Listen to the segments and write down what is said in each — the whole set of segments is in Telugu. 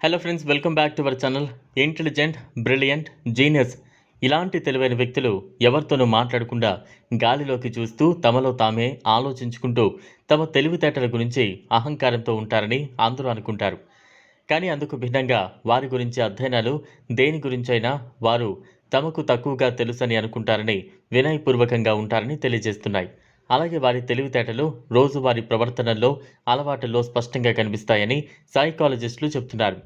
Hello friends, welcome back to our channel. Intelligent, brilliant, genius ఇలాంటి తెలివైన వ్యక్తులు ఎవరితోనూ మాట్లాడకుండా గాలిలోకి చూస్తూ తమలో తామే ఆలోచించుకుంటూ తమ తెలివితేటల గురించి అహంకారంతో ఉంటారని అందరూ అనుకుంటారు. కానీ అందుకు భిన్నంగా వారి గురించి అధ్యయనాలు దేని గురించైనా వారు తమకు తక్కువగా తెలుసని అనుకుంటారని వినయపూర్వకంగా ఉంటారని తెలియజేస్తున్నాయి. అలాగే వారి తెలివితేటలు రోజువారీ ప్రవర్తనల్లో, అలవాటుల్లో స్పష్టంగా కనిపిస్తాయని సైకాలజిస్టులు చెబుతున్నారు.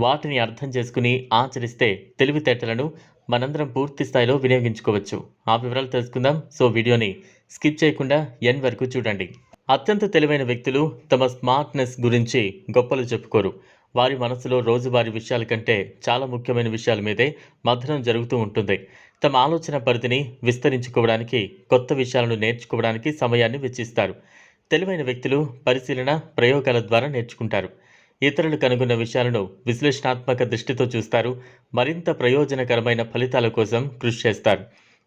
వాటిని అర్థం చేసుకుని ఆచరిస్తే తెలివితేటలను మనందరం పూర్తి స్థాయిలో వినియోగించుకోవచ్చు. ఆ వివరాలు తెలుసుకుందాం. సో వీడియోని స్కిప్ చేయకుండా ఎండ్ వరకు చూడండి. అత్యంత తెలివైన వ్యక్తులు తమ స్మార్ట్నెస్ గురించి గొప్పలు చెప్పుకోరు. వారి మనసులో రోజువారీ విషయాల కంటే చాలా ముఖ్యమైన విషయాల మీదే మథనం జరుగుతూ ఉంటుంది. తమ ఆలోచన పరిధిని విస్తరించుకోవడానికి, కొత్త విషయాలను నేర్చుకోవడానికి సమయాన్ని వెచ్చిస్తారు. తెలివైన వ్యక్తులు పరిశీలన, ప్రయోగాల ద్వారా నేర్చుకుంటారు. ఇతరులు కనుగొన్న విషయాలను విశ్లేషణాత్మక దృష్టితో చూస్తారు. మరింత ప్రయోజనకరమైన ఫలితాల కోసం కృషి చేస్తారు.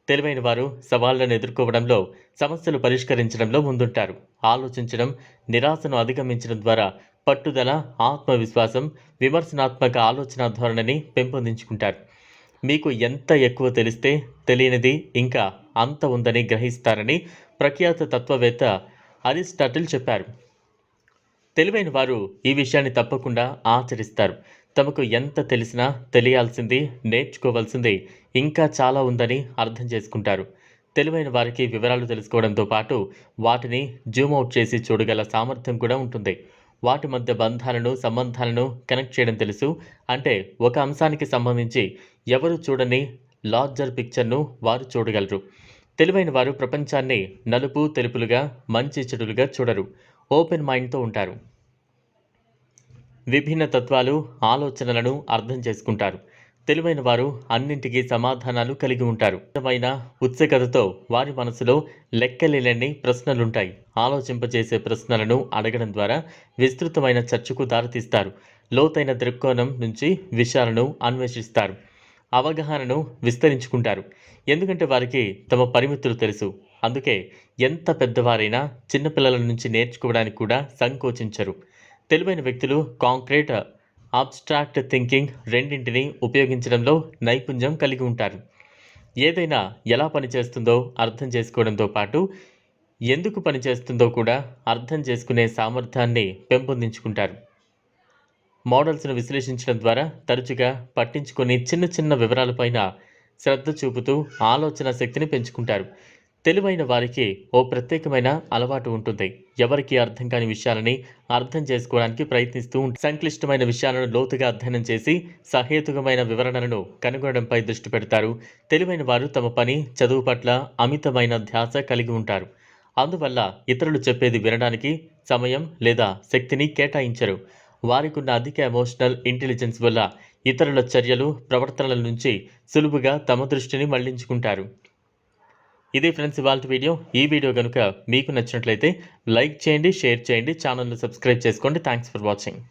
తెలివైన వారు సవాళ్లను ఎదుర్కోవడంలో, సమస్యలు పరిష్కరించడంలో ముందుంటారు. ఆలోచించడం, నిరాశను అధిగమించడం ద్వారా పట్టుదల, ఆత్మవిశ్వాసం, విమర్శనాత్మక ఆలోచన ధోరణిని పెంపొందించుకుంటారు. మీకు ఎంత ఎక్కువ తెలిస్తే తెలియనిది ఇంకా అంత ఉందని గ్రహిస్తారని ప్రఖ్యాత తత్వవేత్త అరిస్టాటిల్ చెప్పారు. తెలివైన వారు ఈ విషయాన్ని తప్పకుండా ఆచరిస్తారు. తమకు ఎంత తెలిసినా తెలియాల్సింది, నేర్చుకోవాల్సింది ఇంకా చాలా ఉందని అర్థం చేసుకుంటారు. తెలివైన వారికి వివరాలు తెలుసుకోవడంతో పాటు వాటిని జూమ్అవుట్ చేసి చూడగల సామర్థ్యం కూడా ఉంటుంది. వాటి మధ్య బంధాలను, సంబంధాలను కనెక్ట్ చేయడం తెలుసు. అంటే ఒక అంశానికి సంబంధించి ఎవరు చూడని లార్జర్ పిక్చర్ను వారు చూడగలరు. తెలివైన వారు ప్రపంచాన్ని నలుపు తెలుపులుగా, మంచి చెడులుగా చూడరు. ఓపెన్ మైండ్తో ఉంటారు. విభిన్న తత్వాలు, ఆలోచనలను అర్థం చేసుకుంటారు. తెలివైన వారు అన్నింటికీ సమాధానాలు కలిగి ఉంటారు. నిజమైన ఉత్సుకతతో వారి మనసులో లెక్కలేని ప్రశ్నలుంటాయి. ఆలోచింపజేసే ప్రశ్నలను అడగడం ద్వారా విస్తృతమైన చర్చకు దారితీస్తారు. లోతైన దృక్కోణం నుంచి విషయాలను అన్వేషిస్తారు. అవగాహనను విస్తరించుకుంటారు. ఎందుకంటే వారికి తమ పరిమితులు తెలుసు. అందుకే ఎంత పెద్దవారైనా చిన్నపిల్లల నుంచి నేర్చుకోవడానికి కూడా సంకోచించరు. తెలివైన వ్యక్తులు కాంక్రీట్, అబ్స్ట్రాక్ట్ థింకింగ్ రెండింటినీ ఉపయోగించడంలో నైపుణ్యం కలిగి ఉంటారు. ఏదైనా ఎలా పనిచేస్తుందో అర్థం చేసుకోవడంతో పాటు ఎందుకు పనిచేస్తుందో కూడా అర్థం చేసుకునే సామర్థ్యాన్ని పెంపొందించుకుంటారు. మోడల్స్ను విశ్లేషించడం ద్వారా తరచుగా పట్టించుకొని చిన్న చిన్న వివరాలపైన శ్రద్ధ చూపుతూ ఆలోచన శక్తిని పెంచుకుంటారు. తెలివైన వారికి ఓ ప్రత్యేకమైన అలవాటు ఉంటుంది. ఎవరికి అర్థం కాని విషయాలని అర్థం చేసుకోవడానికి ప్రయత్నిస్తూ సంక్లిష్టమైన విషయాలను లోతుగా అధ్యయనం చేసి సహేతుకమైన వివరణలను కనుగొనడంపై దృష్టి పెడతారు. తెలివైన వారు తమ పని, చదువు పట్ల అమితమైన ధ్యాస కలిగి ఉంటారు. అందువల్ల ఇతరులు చెప్పేది వినడానికి సమయం లేదా శక్తిని కేటాయించరు. వారికి ఉన్న అధిక ఎమోషనల్ ఇంటెలిజెన్స్ వల్ల ఇతరుల చర్యలు, ప్రవర్తనల నుంచి సులువుగా తమ దృష్టిని మళ్లించుకుంటారు. ఇది ఫ్రెండ్స్ ఇవాల్టి వీడియో. ఈ వీడియో కనుక మీకు నచ్చినట్లయితే లైక్ చేయండి, షేర్ చేయండి, ఛానల్ను సబ్స్క్రైబ్ చేసుకోండి. Thanks for watching.